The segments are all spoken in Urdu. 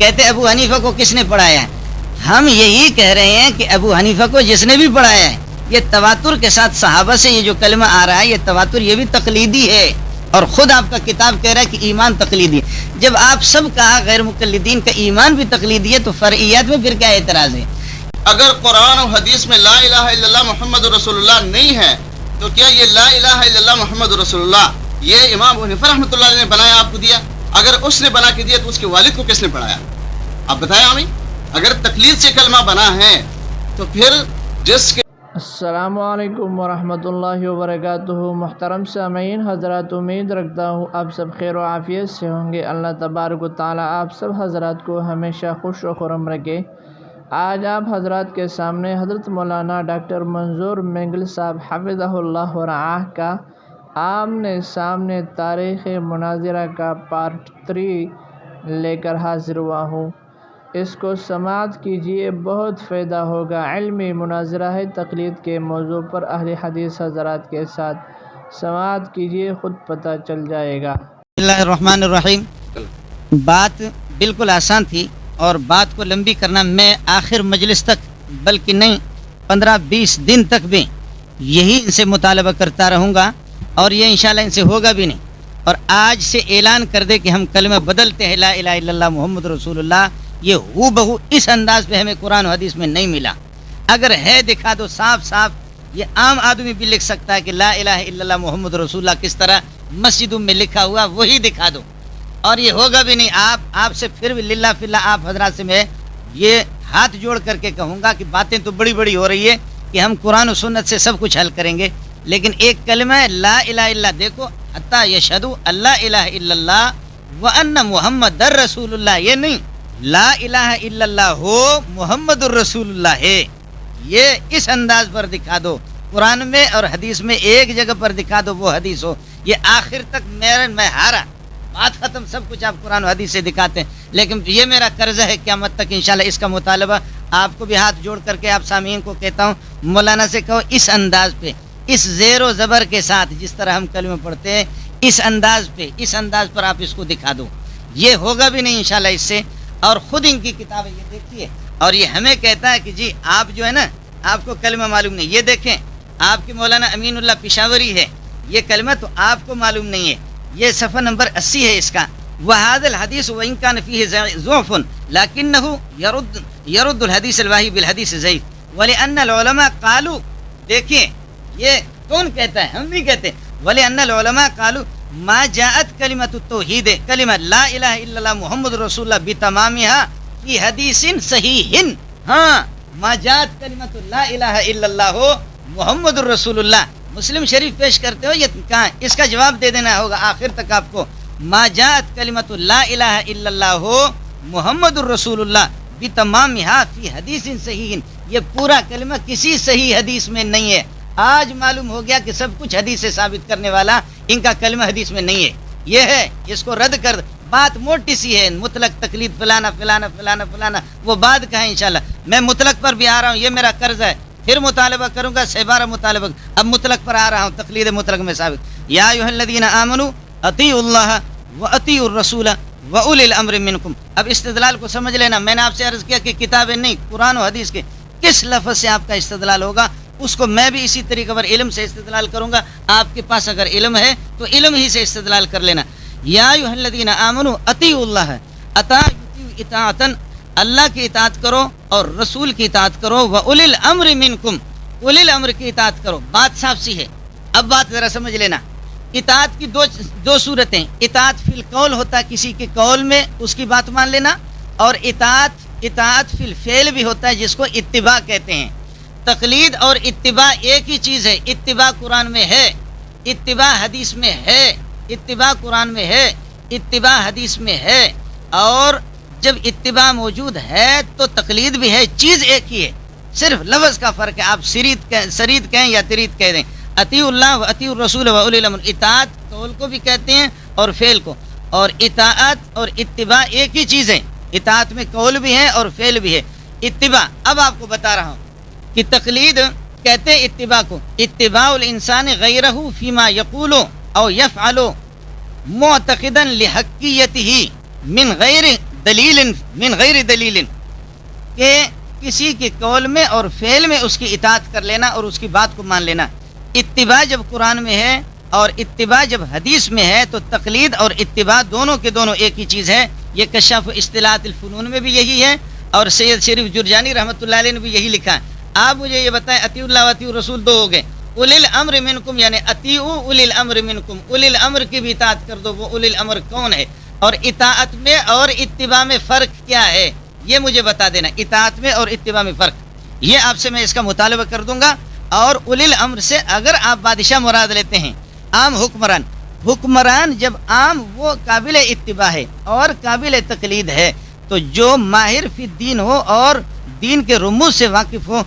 کہتے ابو حنیفہ کو کس نے پڑھایا ہے؟ ہم یہی کہہ رہے ہیں کہ ابو حنیفہ کو جس نے بھی پڑھایا ہے، یہ تواتر کے ساتھ صحابہ سے یہ جو کلمہ آ رہا ہے یہ تواتر یہ بھی تقلیدی ہے، اور خود آپ کا کتاب کہہ رہا ہے کہ ایمان تقلیدی ہے۔ جب آپ سب کہا غیر مقلدین کا ایمان بھی تقلیدی ہے تو فرعیات میں پھر کیا اعتراض ہے؟ اگر قرآن و حدیث میں لا الہ الا اللہ محمد رسول اللہ نہیں ہے تو کیا یہ لا الہ الا اللہ محمد رسول اللہ یہ امام ابو حنیفہ رحمۃ اللہ علیہ نے بنایا آپ کو دیا؟ اگر اس نے بنا کے دیا تو اس کے والد کو کس نے پڑھایا؟ آپ بتائیں ہمیں۔ اگر تقلید سے کلمہ بنا ہے تو پھر جس کے السلام علیکم ورحمۃ اللہ وبرکاتہ۔ محترم سامعین حضرات، امید رکھتا ہوں آپ سب خیر و عافیت سے ہوں گے۔ اللہ تبارک و تعالیٰ آپ سب حضرات کو ہمیشہ خوش و خرم رکھے۔ آج آپ حضرات کے سامنے حضرت مولانا ڈاکٹر منظور مینگل صاحب حفظہ اللہ ورعاہ کا آمنے سامنے تاریخ مناظرہ کا پارٹ 3 لے کر حاضر ہوا ہوں۔ اس کو سماعت کیجئے، بہت فائدہ ہوگا۔ علمی مناظرہ ہے تقلید کے موضوع پر اہل حدیث حضرات کے ساتھ۔ سماعت کیجئے، خود پتہ چل جائے گا۔ بسم اللہ الرحمن الرحیم۔ بات بالکل آسان تھی اور بات کو لمبی کرنا میں آخر مجلس تک بلکہ نہیں 15-20 دن تک بھی یہی ان سے مطالبہ کرتا رہوں گا، اور یہ انشاءاللہ ان سے ہوگا بھی نہیں۔ اور آج سے اعلان کر دے کہ ہم کلمہ بدلتے ہیں لا الہ الا اللہ محمد رسول اللہ، یہ ہو بہو اس انداز پہ ہمیں قرآن و حدیث میں نہیں ملا۔ اگر ہے دکھا دو صاف صاف، یہ عام آدمی بھی لکھ سکتا ہے کہ لا الہ الا اللہ محمد رسول اللہ کس طرح مسجدوں میں لکھا ہوا وہی دکھا دو، اور یہ ہوگا بھی نہیں۔ آپ سے پھر بھی للہ فی اللہ آپ حضرات سے میں یہ ہاتھ جوڑ کر کے کہوں گا کہ باتیں تو بڑی بڑی ہو رہی ہے کہ ہم قرآن و سنت سے سب کچھ حل کریں گے، لیکن ایک کلمہ ہے لا الہ الا اللہ، دیکھو حتی یشہدوا اللہ الہ الا اللہ وان محمد رسول اللہ، یہ نہیں لا الہ الا اللہ ہو محمد الرسول اللہ ہے، یہ اس انداز پر دکھا دو۔ قرآن میں اور حدیث میں ایک جگہ پر دکھا دو وہ حدیث ہو، یہ آخر تک میں ہارا، بات ختم، سب کچھ آپ قرآن و حدیث سے دکھاتے ہیں، لیکن یہ میرا قرضہ ہے قیامت تک انشاءاللہ اس کا مطالبہ آپ کو بھی ہاتھ جوڑ کر کے آپ سامعین کو کہتا ہوں، مولانا سے کہو اس انداز پہ، اس زیر و زبر کے ساتھ جس طرح ہم کلمہ پڑھتے ہیں اس انداز پہ، اس انداز پر آپ اس کو دکھا دو، یہ ہوگا بھی نہیں انشاءاللہ اس سے۔ اور خود ان کی کتاب ہے، یہ دیکھیے، اور یہ ہمیں کہتا ہے کہ جی آپ جو ہے نا آپ کو کلمہ معلوم نہیں، یہ دیکھیں آپ کے مولانا امین اللہ پشاوری ہے، یہ کلمہ تو آپ کو معلوم نہیں ہے، یہ صفحہ نمبر 80 ہے اس کا۔ وَهَذَا الْحَدِيثُ وَإِنْ كَانَ فِيهِ ضُعْفٌ لَكِنَّهُ يَرُدُّ الْحَدِيثَ الْوَاهِي بِالْحَدِيثِ زَيْدٍ وَلِأَنَّ الْعُلَمَاءَ قَالُوا، دیکھیں یہ کون کہتا ہے، ہم نہیں کہتے، وَلِأَنَّ الْعُلَمَاءَ قَالُوا ما جاءت کلمۃ التوحید، کلمہ لا الہ الا اللہ محمد رسول اللہ بتمامها فی حدیث صحیح، ہاں ما جاءت کلمۃ لا الہ الا اللہ محمد رسول اللہ، مسلم شریف پیش کرتے ہو، یہ کہاں، اس کا جواب دے دینا ہوگا آخر تک آپ کو۔ ما جاءت کلمۃ لا الہ الا اللہ محمد الرسول اللہ بتمامها فی حدیث صحیح، یہ پورا کلمہ کسی صحیح حدیث میں نہیں ہے۔ آج معلوم ہو گیا کہ سب کچھ حدیث سے ثابت کرنے والا ان کا کلمہ حدیث میں نہیں ہے، یہ ہے، اس کو رد کر۔ بات موٹی سی ہے، مطلق تقلید فلانا فلانا فلانا فلانا، وہ بعد کا ہے انشاءاللہ۔ میں مطلق پر بھی آ رہا ہوں، یہ میرا قرض ہے، پھر مطالبہ کروں گا، 12 مطالبہ، اب مطلق پر آ رہا ہوں، تقلید مطلق میں ثابت۔ یا ایھا الذین آمنوا اطیعوا اللہ واطیعوا الرسول واولی الامر منکم۔ اب استدلال کو سمجھ لینا، میں نے آپ سے عرض کیا کہ کتابیں نہیں، قرآن و حدیث کے کس لفظ سے آپ کا استدلال ہوگا اس کو میں بھی اسی طریقے پر علم سے استدلال کروں گا۔ آپ کے پاس اگر علم ہے تو علم ہی سے استدلال کر لینا۔ یا ایھا الذین آمنوا اطیعوا اللہ، اطاعتا، اللہ کی اطاعت کرو اور رسول کی اطاعت کرو، واولی الامر منکم، اولی الامر کی اطاعت کرو۔ بات صاف سی ہے، اب بات ذرا سمجھ لینا۔ اطاعت کی دو صورتیں، اطاعت فی القول ہوتا ہے کسی کے قول میں اس کی بات مان لینا، اور اطاعت فی الفعل بھی ہوتا ہے جس کو اتباع کہتے ہیں۔ تقلید اور اتباع ایک ہی چیز ہے، اتباع قرآن میں ہے، اتباع حدیث میں ہے، اتباع قرآن میں ہے، اتباع حدیث میں ہے، اور جب اتباع موجود ہے تو تقلید بھی ہے، چیز ایک ہی ہے، صرف لفظ کا فرق ہے، آپ سرید کہیں یا ترید کہہ دیں۔ اطیعوا اللہ و اطیعوا الرسول و اولی الامر، اطاعت قول کو بھی کہتے ہیں اور فعل کو، اور اطاعت اور اتباع ایک ہی چیز ہے، اطاعت میں قول بھی ہے اور فعل بھی ہے۔ اتباع، اب آپ کو بتا رہا ہوں کہ تقلید کہتے ہیں اتباع کو، اتباع الانسان غیرہ فیما یقول او یفعل معتقدا لحقیتہ من غیر دلیل من غیر دلیل، کہ کسی کے قول میں اور فعل میں اس کی اطاعت کر لینا اور اس کی بات کو مان لینا۔ اتباع جب قرآن میں ہے اور اتباع جب حدیث میں ہے تو تقلید اور اتباع دونوں کے دونوں ایک ہی چیز ہے۔ یہ کشاف اصطلاحات الفنون میں بھی یہی ہے، اور سید شریف جرجانی رحمۃ اللہ علیہ نے بھی یہی لکھا ہے۔ آپ مجھے یہ بتائیں، اطیعوا اللہ و اطیعوا الرسول دو ہو گئے، اولی الامر منکم یعنی اطیعوا اولی الامر منکم، اولی الامر کی بھی اطاعت کر دو۔ وہ اولی الامر کون ہے اور اطاعت میں اور اتباع میں فرق کیا ہے، یہ مجھے بتا دینا۔ اطاعت میں اور اتباع میں فرق، یہ آپ سے میں اس کا مطالبہ کر دوں گا۔ اور اولی الامر سے اگر آپ بادشاہ مراد لیتے ہیں، عام حکمران جب عام وہ قابل اتباع ہے اور قابل تقلید ہے، تو جو ماہر فی الدین ہو اور دین کے رموز سے واقف ہو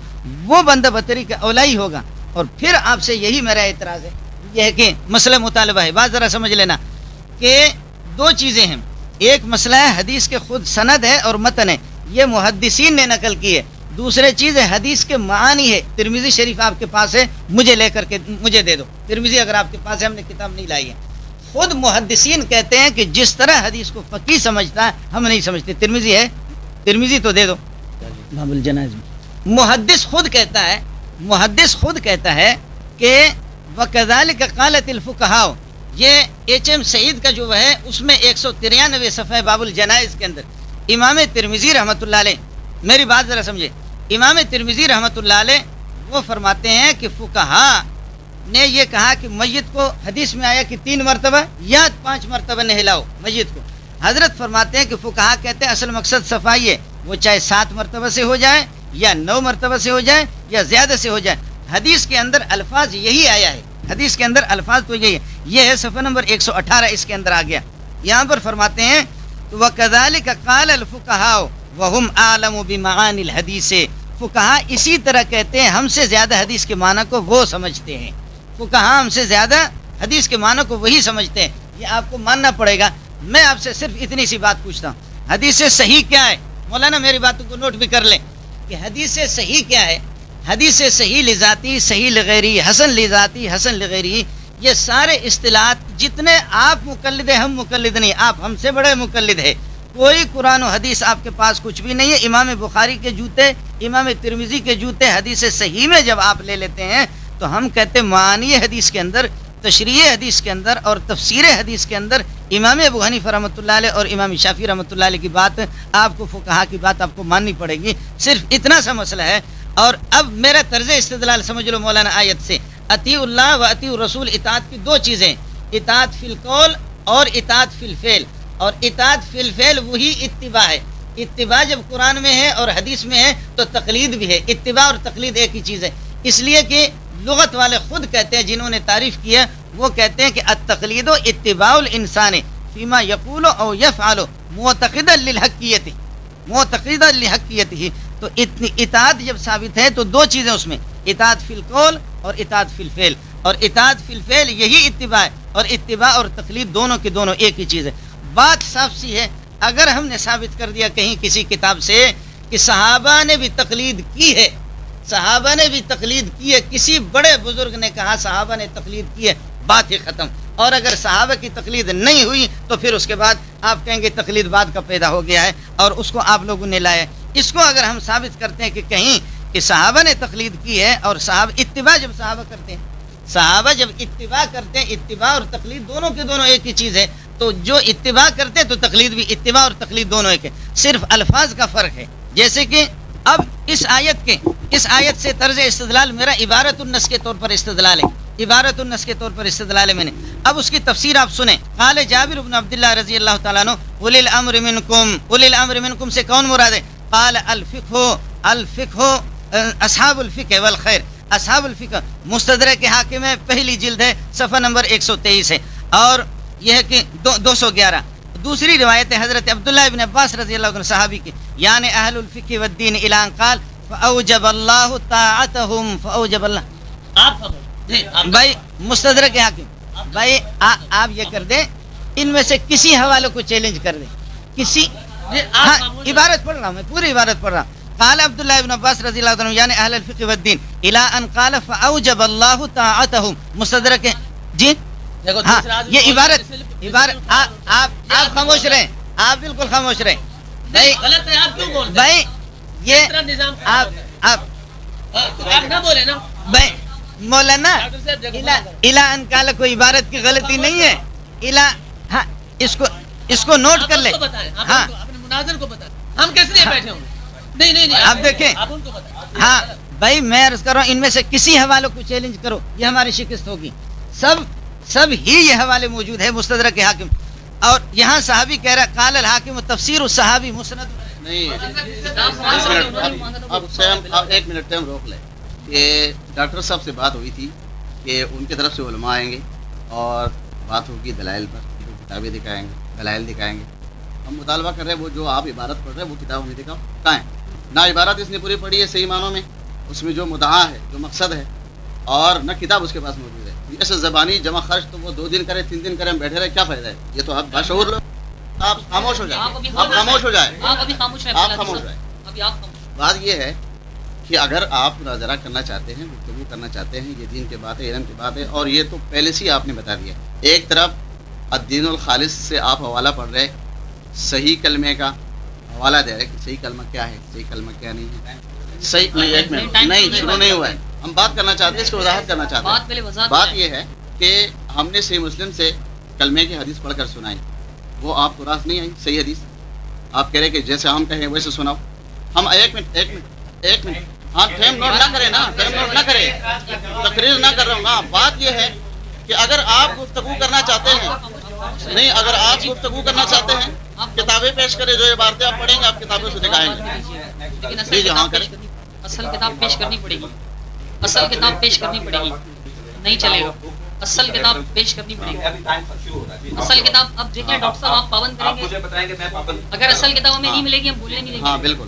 وہ بندہ بطری کا اولائی ہوگا۔ اور پھر آپ سے یہی میرا اعتراض ہے، یہ ہے کہ مسئلہ مطالبہ ہے، بات ذرا سمجھ لینا کہ دو چیزیں ہیں۔ ایک مسئلہ ہے حدیث کے خود سند ہے اور متن ہے، یہ محدثین نے نقل کی ہے۔ دوسرے چیز ہے حدیث کے معانی ہے۔ ترمذی شریف آپ کے پاس ہے، مجھے لے کر کے مجھے دے دو۔ ترمذی اگر آپ کے پاس ہے، ہم نے کتاب نہیں لائی ہے۔ خود محدثین کہتے ہیں کہ جس طرح حدیث کو فقیہ سمجھتا ہے ہم نہیں سمجھتے۔ ترمذی ہے، ترمذی تو دے دو۔ باب الجنائز محدث خود کہتا ہے کہ وَكَذَلِكَ قَالَتِ الْفُقَهَاءُ، یہ ایچ ایم سعید کا جو ہے اس میں 193 صفحہ باب الجنائز کے اندر امام ترمذی رحمۃ اللہ علیہ، میری بات ذرا سمجھے، امام ترمذی رحمۃ اللہ علیہ وہ فرماتے ہیں کہ فقہا نے یہ کہا کہ میت کو حدیث میں آیا کہ 3 مرتبہ یا 5 مرتبہ نہلاؤ میت کو۔ حضرت فرماتے ہیں کہ فقہا کہتے ہیں اصل مقصد صفائی ہے، وہ چاہے 7 مرتبہ سے ہو جائے یا 9 مرتبہ سے ہو جائے یا زیادہ سے ہو جائے، حدیث کے اندر الفاظ یہی آیا ہے، حدیث کے اندر الفاظ تو یہی ہے۔ یہ ہے صفحہ نمبر 118 اس کے اندر آ گیا۔ یہاں پر فرماتے ہیں وَكَذَلِكَ قَالَ الْفُقَهَاءُ وَهُمْ أَعْلَمُ بِمَعَانِ الْحَدِيثِ، فقہا اسی طرح کہتے ہیں، ہم سے زیادہ حدیث کے معنی کو وہ سمجھتے ہیں۔ فقہا ہم سے زیادہ حدیث کے معنی کو وہی سمجھتے ہیں، یہ آپ کو ماننا پڑے گا۔ میں آپ سے صرف اتنی سی بات پوچھتا ہوں، حدیث سے صحیح کیا ہے؟ مولانا میری باتوں کو نوٹ بھی کر لیں کہ حدیث سے صحیح کیا ہے۔ حدیث سے صحیح لذاتی، صحیح لغیری، حسن لذاتی، حسن لغیری، یہ سارے اصطلاحات جتنے آپ مقلد ہیں، ہم مقلد نہیں، آپ ہم سے بڑے مقلد ہیں۔ کوئی قرآن و حدیث آپ کے پاس کچھ بھی نہیں ہے۔ امام بخاری کے جوتے، امام ترمذی کے جوتے حدیث صحیح میں جب آپ لے لیتے ہیں تو ہم کہتے ہیں معانی حدیث کے اندر، تشریح حدیث کے اندر اور تفسیر حدیث کے اندر امام ابو حنیفہ رحمۃ اللہ علیہ اور امام شافعی رحمۃ اللہ علیہ کی بات آپ کو، فقہا کی بات آپ کو ماننی پڑے گی۔ صرف اتنا سا مسئلہ ہے۔ اور اب میرا طرز استدلال سمجھ لو مولانا آیت سے، اطیع اللہ و اطیع الرسول، اطاعت کی دو چیزیں، اطاعت فی القول اور اطاعت فی الفعل۔ اور اطاعت فی الفعل وہی اتباع ہے۔ اتباع جب قرآن میں ہے اور حدیث میں ہے تو تقلید بھی ہے۔ اتباع اور تقلید ایک ہی چیز ہے، اس لیے کہ لغت والے خود کہتے ہیں، جنہوں نے تعریف کی ہے وہ کہتے ہیں کہ التقلید اتباع الانسان فیما یقول او یفعل معتقدا للحقیت، معتقدا للحقیت ہی۔ تو اطاعت جب ثابت ہے تو دو چیزیں اس میں، اطاعت فی القول اور اطاعت فی الفعل، اور اطاعت فی الفعل یہی اتباع ہے، اور اتباع اور تقلید دونوں کی دونوں ایک ہی چیز ہے۔ بات صاف سی ہے۔ اگر ہم نے ثابت کر دیا کہیں کسی کتاب سے کہ صحابہ نے بھی تقلید کی ہے، صحابہ نے بھی تقلید کی ہے، کسی بڑے بزرگ نے کہا صحابہ نے تقلید کی ہے، بات ہی ختم۔ اور اگر صحابہ کی تقلید نہیں ہوئی تو پھر اس کے بعد آپ کہیں گے تقلید بعد کا پیدا ہو گیا ہے اور اس کو آپ لوگوں نے لایا۔ اس کو اگر ہم ثابت کرتے ہیں کہ کہیں کہ صحابہ نے تقلید کی ہے، اور صحابہ اتباع جب صحابہ کرتے ہیں، صحابہ جب اتباع کرتے ہیں، اتباع اور تقلید دونوں کے دونوں ایک ہی چیز ہے، تو جو اتباع کرتے ہیں تو تقلید بھی، اتباع اور تقلید دونوں ایک ہے، صرف الفاظ کا فرق ہے۔ جیسے کہ اب اس آیت سے طرز استدلال میرا عبارت النص کے طور پر استدلال ہے، عبارت النص کے طور پر استدلال ہے میں نے۔ اب اس کی تفسیر آپ سنیں۔ قال جابر بن عبداللہ رضی اللہ تعالیٰ عنہ اولی الامر منکم، اولی الامر منکم سے کون مراد ہے؟ قال الفقہ اصحاب الفقہ والخیر، اصحاب الفقہ مستدرک حاکم ہے، پہلی جلد ہے، صفحہ نمبر 123 ہے، اور یہ ہے کہ 211۔ دوسری روایت ہے حضرت عبداللہ ابن عباس رضی اللہ عنہ صحابی کی، یعنی اہل الفقہ والدین الی ان قال فاوجب اللہ طاعتهم، فاوجب اللہ۔ بھائی مستدرک حاکم، بھائی آپ یہ کر دیں، ان میں سے کسی حوالے کو چیلنج کر دیں، کسی، ہاں عبارت پڑھ رہا ہوں میں، پوری عبارت پڑھ رہا ہوں۔ قال عبداللہ ابن عباس رضی اللہ عنہ یعنی اہل الفقہ والدین الی ان قال فاوجب اللہ طاعتهم، مستدرک ہے جی۔ ہاں یہ عبارت آپ خاموش رہیں، آپ بالکل خاموش رہیں۔ بھائی غلط ہے، آپ کیوں بولتے ہیں؟ بھائی یہ طرح نظام آپ نہ بولے نا بھائی مولانا ڈاکٹر صاحب جگہ الا انکال کوئی عبارت کی غلطی نہیں ہے الا. ہاں اس کو نوٹ کر لیں. ہاں اپنے مناظر کو بتائیں، ہم کس لیے بیٹھے ہوں گے؟ نہیں آپ دیکھیں. آپ ان کو بتائیں. ہاں بھائی میں عرض کر رہا ہوں ان میں سے کسی حوالے کو چیلنج کرو، یہ ہماری شکست ہوگی. سب ہی یہ حوالے موجود ہے مستدرک حاکم. اور یہاں صحابی کہہ رہا قال الحاکم تفسیر الصحابی مسند. نہیں اب ایک منٹ ٹائم روک لیں کہ ڈاکٹر صاحب سے بات ہوئی تھی کہ ان کی طرف سے علماء آئیں گے اور بات ہوگی دلائل پر، کتابیں دکھائیں گے، دلائل دکھائیں گے. ہم مطالبہ کر رہے ہیں وہ جو آپ عبارت پڑھ رہے ہیں وہ کتاب ہمیں دکھاؤ کہاں ہے. نہ عبارت اس نے پوری پڑھی ہے صحیح معنوں میں، اس میں جو مدعا ہے جو مقصد ہے، اور نہ کتاب اس کے پاس موجود ہے. ایسے زبانی جمع خرچ تو وہ 2 دن کرے 3 دن کرے ہم بیٹھے رہے، کیا فائدہ ہے؟ یہ تو آپ باشعور لوگ. آپ خاموش ہو جائیں، آپ خاموش ہو جائیں، آپ خاموش ہو جائیں. بات یہ ہے کہ اگر آپ مناظرہ کرنا چاہتے ہیں، گفتگو کرنا چاہتے ہیں، یہ دین کی بات ہے، علم کی بات ہے، اور یہ تو پہلے سے ہی آپ نے بتا دیا. ایک طرف الدین الخالص سے آپ حوالہ پڑھ رہے، صحیح کلمے کا حوالہ دے رہے کہ صحیح کلمہ کیا ہے، صحیح کلمہ کیا نہیں ہے. صحیح نہیں، ایک منٹ نہیں، شروع نہیں ہوا ہے. ہم بات کرنا چاہتے ہیں، اس کو وضاحت کرنا چاہتے ہیں. بات یہ ہے کہ ہم نے صحیح مسلم سے کلمے کی حدیث پڑھ کر سنائی، وہ آپ کو راست نہیں آئی صحیح حدیث. آپ کہہ رہے کہ جیسے ہم کہیں ویسے سناؤ. ہم ایک منٹ ہاں ٹائم نوٹ نہ کریں نا، ٹائم نوٹ نہ کریں، تقریر نہ کر رہا ہوں نا. بات یہ ہے کہ اگر آپ گفتگو کرنا چاہتے ہیں، نہیں اگر آپ گفتگو کرنا چاہتے ہیں، کتابیں پیش کریں، جو عبارتیں آپ پڑھیں گے آپ کتابوں سے دکھائیں گے. جی ہاں کریں. اصل کتاب پیش کرنی پڑے گی، اصل کتاب پیش کرنی پڑے گی، نہیں چلے گا. اصل کتاب پیش کرنی پڑے گی. اصل کتاب اب دیکھیں ڈاکٹر صاحب آپ پابند کریں گے، اگر اصل کتاب ہمیں نہیں ملے گی ہم بولنے نہیں دیں گے. ہاں بالکل.